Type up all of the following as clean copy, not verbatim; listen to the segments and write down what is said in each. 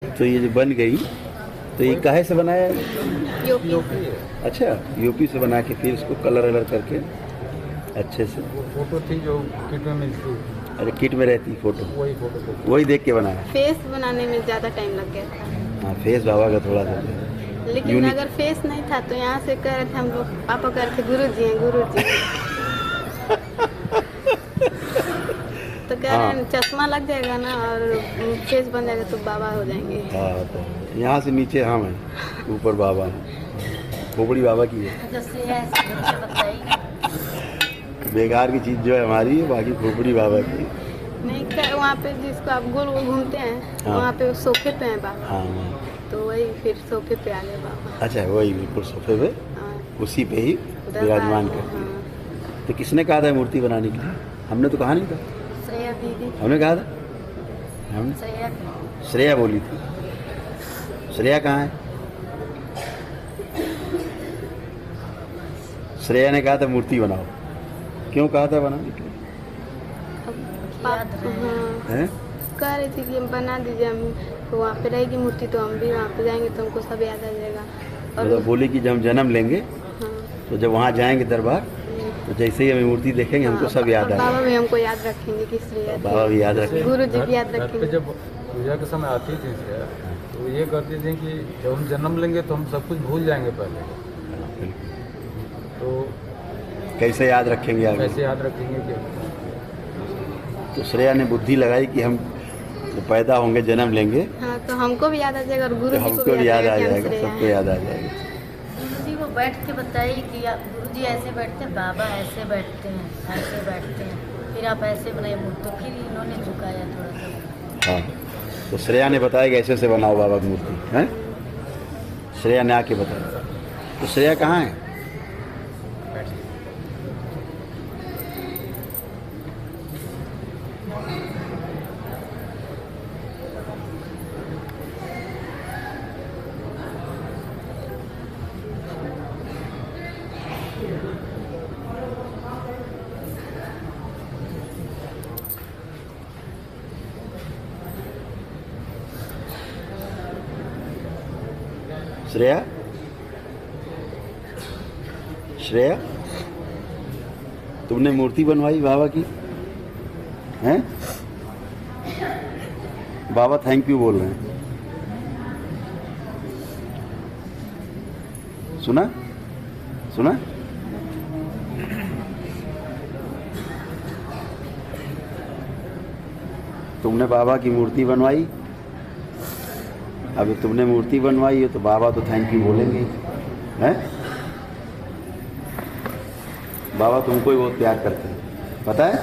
तो ये जो बन गई, तो ये काहे से बनाया है? यूपी। अच्छा, यूपी से बना के फिर इसको कलर वलर करके अच्छे से। वो फोटो थी जो किट में मिलती थी, अरे किट में रहती फोटो, वही फोटो को वही देख के बनाया। फेस बनाने में ज़्यादा टाइम लग गया था, हाँ, फेस बाबा का थोड़ा सा लेकिन यूनिक। अगर फेस नहीं था तो यहाँ से कह रहे थे हम लोग, पापा कह रहे थे गुरु जी हैं, गुरु जी हैं। तो कह रहे हैं चश्मा लग जाएगा ना और फेस बन जाएगा तो बाबा हो जाएंगे। हाँ, तो यहाँ से नीचे हम हैं, ऊपर बाबा हैं। खोपड़ी बाबा की है, बेकार की चीज़ जो है हमारी है, बाकी खोपड़ी बाबा की। नहीं वहाँ पे जिसको आप गोल गोल घूमते हैं, हाँ। वहाँ पे सोफे पे हैं बाबा, हाँ हाँ, तो वही फिर सोफे पे आ गए बाबा। अच्छा वही बिल्कुल सोफे पे, हाँ, उसी पे ही उधर विराजमान बाहर, करती है। हाँ। तो किसने कहा था मूर्ति बनाने के लिए? हमने तो कहा नहीं था। श्रेया दीदी, हमने कहा था, हमने श्रेया बोली थी। श्रेया कहाँ है? श्रेया ने कहा था मूर्ति बनाओ। क्यों कहा था बनाने के लिए? हाँ, हैं? कह रही थी कि हम बना दीजिए, हम वहाँ पे रहेगी मूर्ति तो हम भी वहाँ पे जाएंगे तो हमको सब याद आ जाएगा। और मतलब बोली कि जब हम जन्म लेंगे हाँ, तो जब वहाँ जाएंगे दरबार, तो जैसे ही हमें मूर्ति देखेंगे हमको सब याद और आ बाबा जाएगा। भी हमको याद रखेंगे कि श्रेया थी। बाबा भी याद रखेंगे। गुरु जी भी याद घर पे रखेंगे। जब पूजा के समय आती थी श्रेया, तो ये करती थी कि जब हम जन्म लेंगे तो हम सब कुछ भूल जाएंगे पहले, तो कैसे याद रखेंगे आगे? कैसे याद रखेंगे कि तो श्रेया ने बुद्धि लगाई कि हम तो पैदा होंगे, जन्म लेंगे, हाँ, तो हमको भी याद आ जाएगा और गुरु तो जी हमको को भी याद आ कि हम जाएगा, श्रेया सबको हैं। याद आ जाएगा। गुरुजी को बैठ के बताइए कि गुरुजी ऐसे बैठते हैं, बाबा ऐसे बैठते हैं, ऐसे बैठते हैं, फिर आप ऐसे बनाइए मूर्ति। तो फिर इन्होंने झुकाया थोड़ा सा। हाँ, तो श्रेया ने बताया कि ऐसे से बनाओ बाबा की मूर्ति, हैं? श्रेया ने आके बताया। तो श्रेया कहाँ है? श्रेया, श्रेया, तुमने मूर्ति बनवाई बाबा की, हैं? बाबा थैंक यू बोल रहे हैं। सुना सुना? तुमने बाबा की मूर्ति बनवाई, अभी तुमने मूर्ति बनवाई है तो बाबा तो थैंक यू बोलेंगे, हैं? बाबा तुमको ही बहुत प्यार करते हैं, पता है?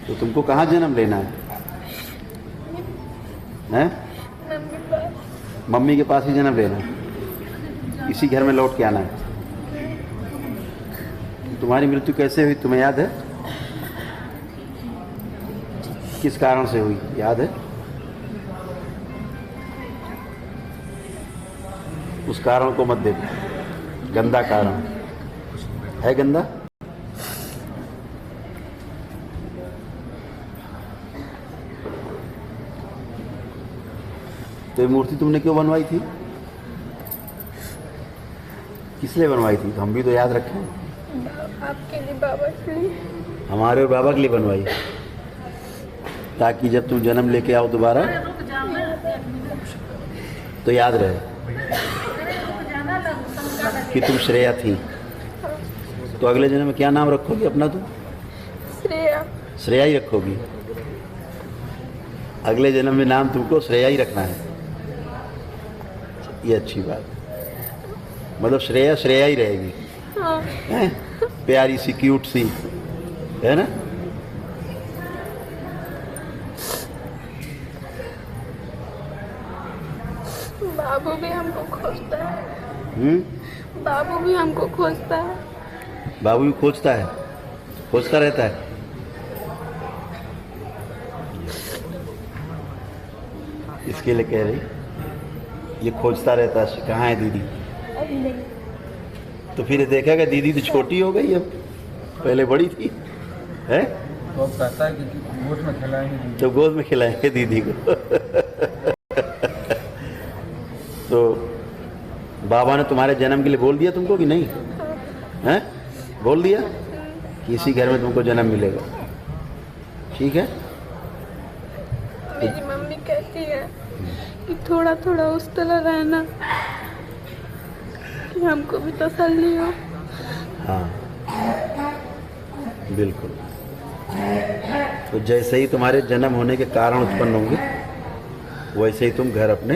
तो तुमको कहाँ जन्म लेना है? हैं? मम्मी के पास ही जन्म लेना है, इसी घर में लौट के आना है। तुम्हारी मृत्यु कैसे हुई तुम्हें याद है? किस कारण से हुई याद है? उस कारण को मत देखो, गंदा कारण है, गंदा। तो ये मूर्ति तुमने क्यों बनवाई थी? किस लिए बनवाई थी? हम भी तो याद रखें। आपके लिए, बाबा के लिए। हमारे और बाबा के लिए बनवाई, ताकि जब तुम जन्म लेके आओ दोबारा तो याद रहे कि तुम श्रेया थी। तो अगले जन्म में क्या नाम रखोगी अपना तुम? श्रेया। श्रेया ही रखोगी। अगले जन्म में नाम तुमको श्रेया ही रखना है, ये अच्छी बात। मतलब श्रेया श्रेया ही रहेगी, हाँ। हैं? प्यारी सी, क्यूट सी, है ना? बाबू भी हमको खोजता है। बाबू भी हमको खोजता है। बाबू भी खोजता है, खोजता रहता है। इसके लिए कह रही, ये खोजता रहता है कहाँ है दीदी। अभी नहीं। तो फिर ये देखेगा दीदी तो छोटी हो गई अब, पहले बड़ी थी, है? तो अब कहता है कि गोद में खिलाएंगे दीदी। तो गोद में खिलाएंगे दीदी को। तो बाबा ने तुम्हारे जन्म के लिए बोल दिया तुमको कि नहीं? हैं? बोल दिया कि इसी घर में तुमको जन्म मिलेगा। ठीक है। मेरी मम्मी कहती है कि थोड़ा थोड़ा उस तरह रहना कि हमको भी तसल्ली हो। हाँ बिल्कुल। तो जैसे ही तुम्हारे जन्म होने के कारण उत्पन्न होंगे वैसे ही तुम घर अपने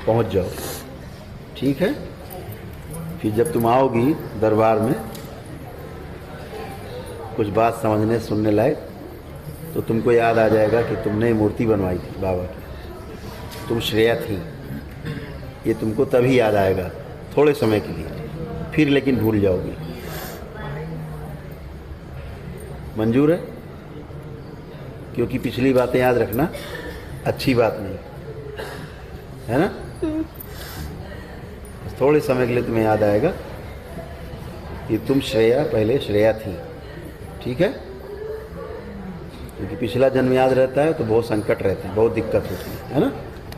पहुंच जाओ। ठीक है। फिर जब तुम आओगी दरबार में कुछ बात समझने सुनने लायक, तो तुमको याद आ जाएगा कि तुमने मूर्ति बनवाई थी बाबा की, तुम श्रेया थी। ये तुमको तभी याद आएगा, थोड़े समय के लिए, फिर लेकिन भूल जाओगी। मंजूर है? क्योंकि पिछली बातें याद रखना अच्छी बात नहीं है ना। थोड़े समय के लिए तुम्हें याद आएगा कि तुम श्रेया पहले श्रेया थी। ठीक है। क्योंकि पिछला जन्म याद रहता है तो बहुत संकट रहते हैं, बहुत दिक्कत होती है ना।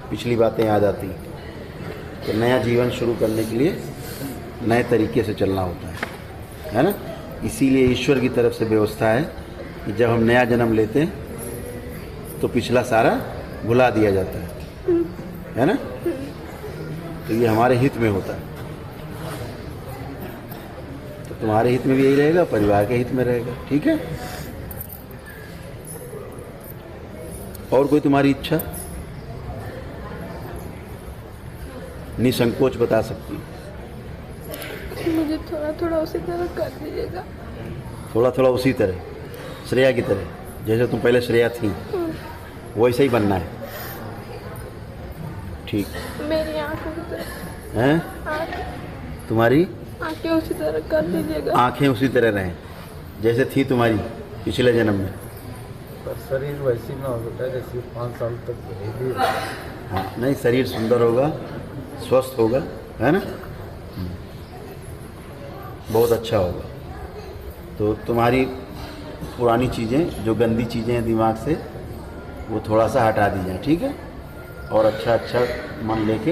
पिछली बातें याद आती हैं तो नया जीवन शुरू करने के लिए नए तरीके से चलना होता है ना। इसीलिए ईश्वर की तरफ से व्यवस्था है कि जब हम नया जन्म लेते हैं तो पिछला सारा भुला दिया जाता है ना। तो ये हमारे हित में होता है। तो तुम्हारे हित में भी यही रहेगा, परिवार के हित में रहेगा। ठीक है। और कोई तुम्हारी इच्छा निसंकोच बता सकती हो। मुझे थोड़ा थोड़ा उसी तरह कर दीजिएगा। थोड़ा थोड़ा उसी तरह, श्रेया की तरह, जैसे तुम पहले श्रेया थी वैसे ही बनना है। ठीक। मेरी आंखों की तरह हैं? तुम्हारी आंखें उसी तरह कर दीजिएगा। आंखें उसी तरह रहें जैसे थी तुम्हारी पिछले जन्म में। पर शरीर वैसी ना हो बेटा जैसे 5 साल तक रहेगी। हाँ नहीं, शरीर सुंदर होगा, स्वस्थ होगा, है ना। बहुत अच्छा होगा। तो तुम्हारी पुरानी चीज़ें, जो गंदी चीज़ें हैं दिमाग से, वो थोड़ा सा हटा दी जाए। ठीक है। और अच्छा मन लेके,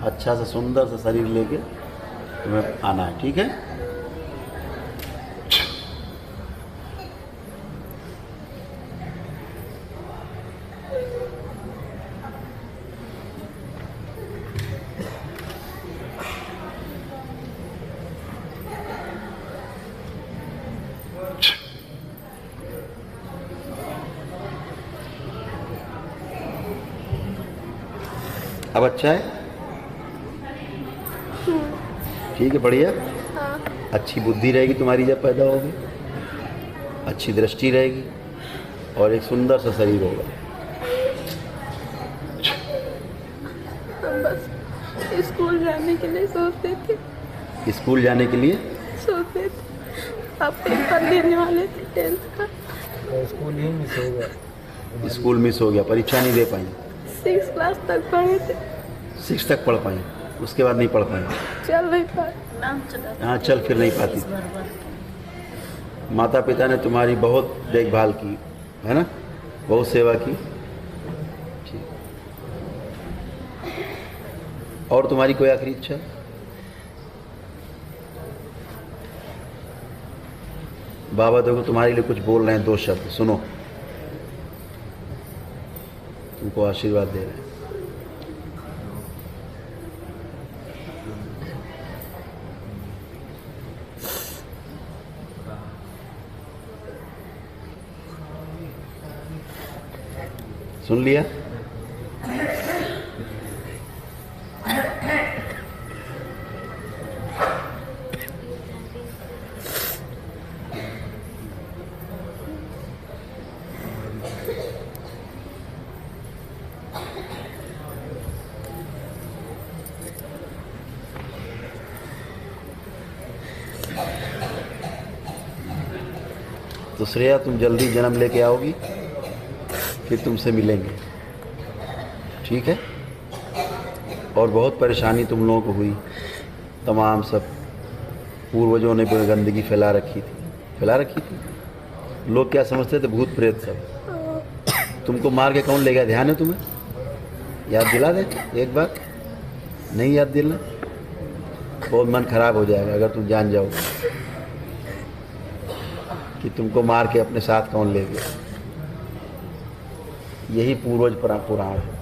अच्छा सा सुंदर सा शरीर लेके तुम्हें आना है। ठीक है। अब अच्छा है? ठीक है, बढ़िया। अच्छी बुद्धि रहेगी तुम्हारी जब पैदा होगी, अच्छी दृष्टि रहेगी और एक सुंदर सा शरीर होगा। हम बस स्कूल जाने के लिए सोचते थे। स्कूल जाने के लिए सोचते थे। अब पेपर देने वाले थे 10th का। तो स्कूल ही मिस हो गया। स्कूल मिस हो गया, परीक्षा नहीं दे पाई। 6 क्लास तक पढ़े थे। 6 तक पढ़ पाई, उसके बाद नहीं पढ़ पाई। चल नहीं पाए। हाँ, चल फिर नहीं पाती। माता पिता ने तुम्हारी बहुत देखभाल की, है ना, बहुत सेवा की। ठीक। और तुम्हारी कोई आखिरी इच्छा? बाबा देखो तुम्हारे लिए कुछ बोल रहे हैं, 2 शब्द सुनो, तुमको आशीर्वाद दे रहे हैं। सुन लिया? तो श्रेया, तुम जल्दी जन्म लेके आओगी, फिर तुमसे मिलेंगे। ठीक है। और बहुत परेशानी तुम लोगों को हुई, तमाम सब पूर्वजों ने गंदगी फैला रखी थी। लोग क्या समझते थे? भूत प्रेत सब। तुमको मार के कौन ले गया? ध्यान है तुम्हें? याद दिला दे एक बार। नहीं याद दिला, बहुत मन खराब हो जाएगा अगर तुम जान जाओ कि तुमको मार के अपने साथ कौन ले गया। यही पूर्वज पुराण है।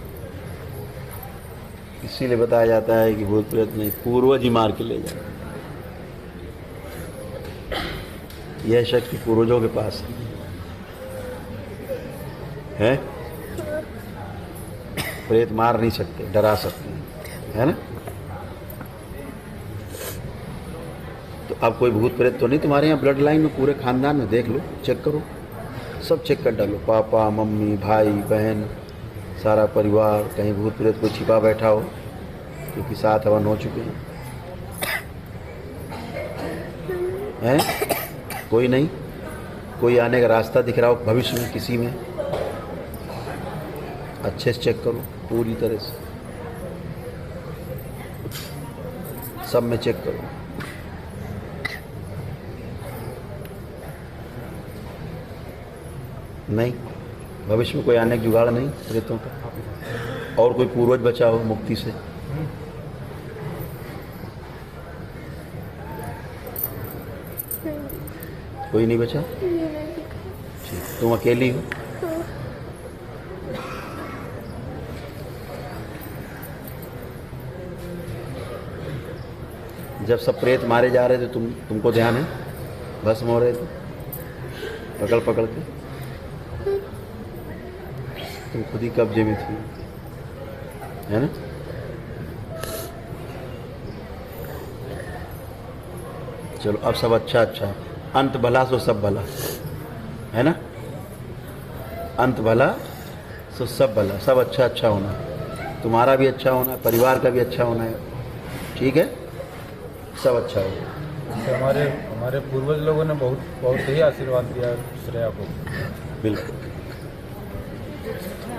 इसीलिए बताया जाता है कि भूत प्रेत नहीं, पूर्वज ही मार के ले जाए। यह शक्ति पूर्वजों के पास है। प्रेत मार नहीं सकते, डरा सकते हैं, है ना? तो अब कोई भूत प्रेत तो नहीं तुम्हारे यहाँ ब्लड लाइन में? पूरे खानदान में देख लो, चेक करो, सब चेक कर डालो। पापा, मम्मी, भाई, बहन, सारा परिवार। कहीं भूत प्रेत कोई छिपा बैठा हो, क्योंकि 7 हवन हो चुके हैं। कोई नहीं? कोई आने का रास्ता दिख रहा हो भविष्य में किसी में? अच्छे से चेक करो, पूरी तरह से सब में चेक करो। नहीं, भविष्य में कोई आने का जुगाड़ नहीं प्रेतों का? और कोई पूर्वज बचा हो मुक्ति से? कोई नहीं बचा? ठीक, तुम अकेली हो? जब सब प्रेत मारे जा रहे थे तुमको ध्यान है? भस्म हो रहे थे पकड़ पकड़ के, तुम खुद ही कब्जे में थी, है ना? चलो अब सब अच्छा, अंत भला सो सब भला, है ना? अंत भला सो सब भला, सब अच्छा होना है। तुम्हारा भी अच्छा होना है, परिवार का भी अच्छा होना है, ठीक है? सब अच्छा होगा। हमारे पूर्वज लोगों ने बहुत ही आशीर्वाद दिया श्रेया को। बिल्कुल,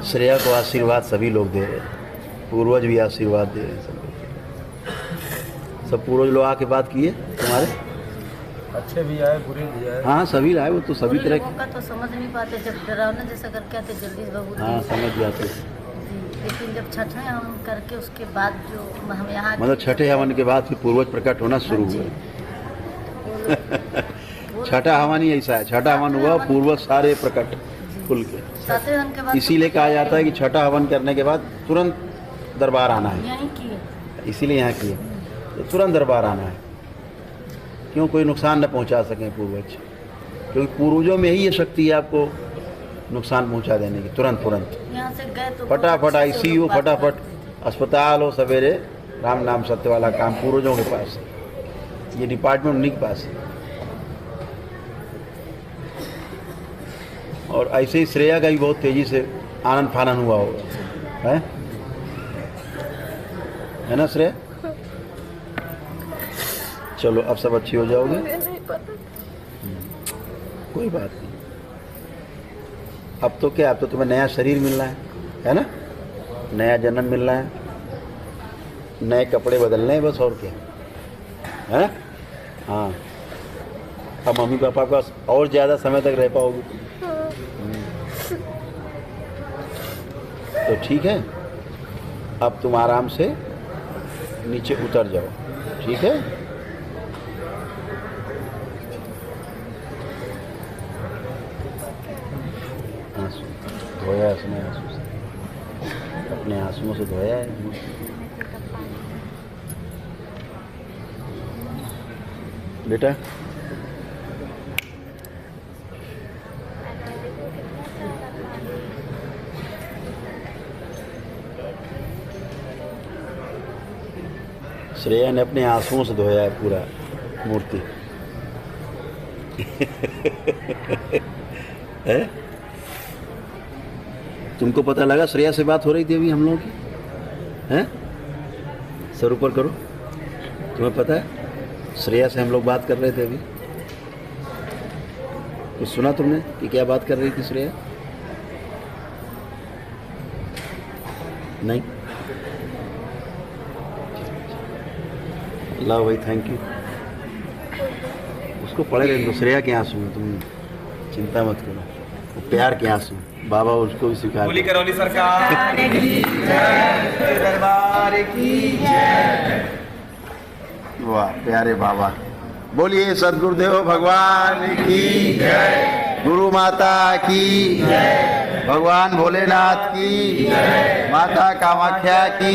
श्रेया को आशीर्वाद सभी लोग दे रहे हैं, पूर्वज भी आशीर्वाद दे रहे हैं सब लोग। सब पूर्वज लोग आके बात किए तुम्हारे? अच्छे भी आए, बुरे भी आए। हाँ, सभी आए, वो तो सभी तरह लोगों का तो समझ नहीं पाते, जब डरावना जैसा करके आते जल्दी बहुत। हाँ, समझ जाते। लेकिन जब छठे हवन करके उसके बाद जो हम यहाँ मतलब छठे हवन के बाद फिर पूर्वज प्रकट होना शुरू हुए। छठा हवन ही ऐसा है, छठा हवन हुआ, पूर्वज सारे प्रकट खुल के। सातवें हवन के बाद इसीलिए कहा जाता है कि छठा हवन करने के बाद तुरंत दरबार आना है। यहीं किए, इसीलिए यहाँ किए तो तुरंत दरबार आना है। क्यों? कोई नुकसान न पहुँचा सकें पूर्वज, क्योंकि पूर्वजों में ही ये शक्ति है आपको नुकसान पहुँचा देने की। तुरंत यहाँ से गए तो फटाफट ICU, फटाफट अस्पताल हो, सवेरे राम नाम सत्य वाला काम पूर्वजों के पास है। ये डिपार्टमेंट उन्हीं के पास है। और ऐसे ही श्रेया का भी बहुत तेजी से आनंद फानन हुआ होगा, है ना श्रेया? चलो अब सब अच्छी हो जाओगे, कोई बात नहीं। अब तो क्या, अब तो तुम्हें नया शरीर मिलना है ना? नया जन्म मिलना है, नए कपड़े बदलने हैं बस, और क्या है ना? हाँ, अब मम्मी पापा के पास और ज़्यादा समय तक रह पाओगे तो ठीक है। अब तुम आराम से नीचे उतर जाओ, ठीक है? आंसू धोया उसने, आंसू से अपने आंसुओं से धोया है। बेटा श्रेया ने अपने आंसुओं से धोया है पूरा मूर्ति है? तुमको पता लगा श्रेया से बात हो रही थी अभी हम लोगों की, हैं? सर ऊपर करो, तुम्हें पता है श्रेया से हम लोग बात कर रहे थे अभी? कुछ सुना तुमने कि क्या बात कर रही थी श्रेया? नहीं? लाओ भाई, थैंक यू। उसको पढ़े रहे, श्रेया के आंसू में तुम चिंता मत करो, वो प्यार के आंसू बाबा उसको भी स्वीकार बोली करें। करौली सरकार की जय, दरबार की जय। वाह प्यारे बाबा, बोलिए सदगुरुदेव भगवान की जय, गुरु माता की जय, भगवान भोलेनाथ की जय, माता कामाख्या की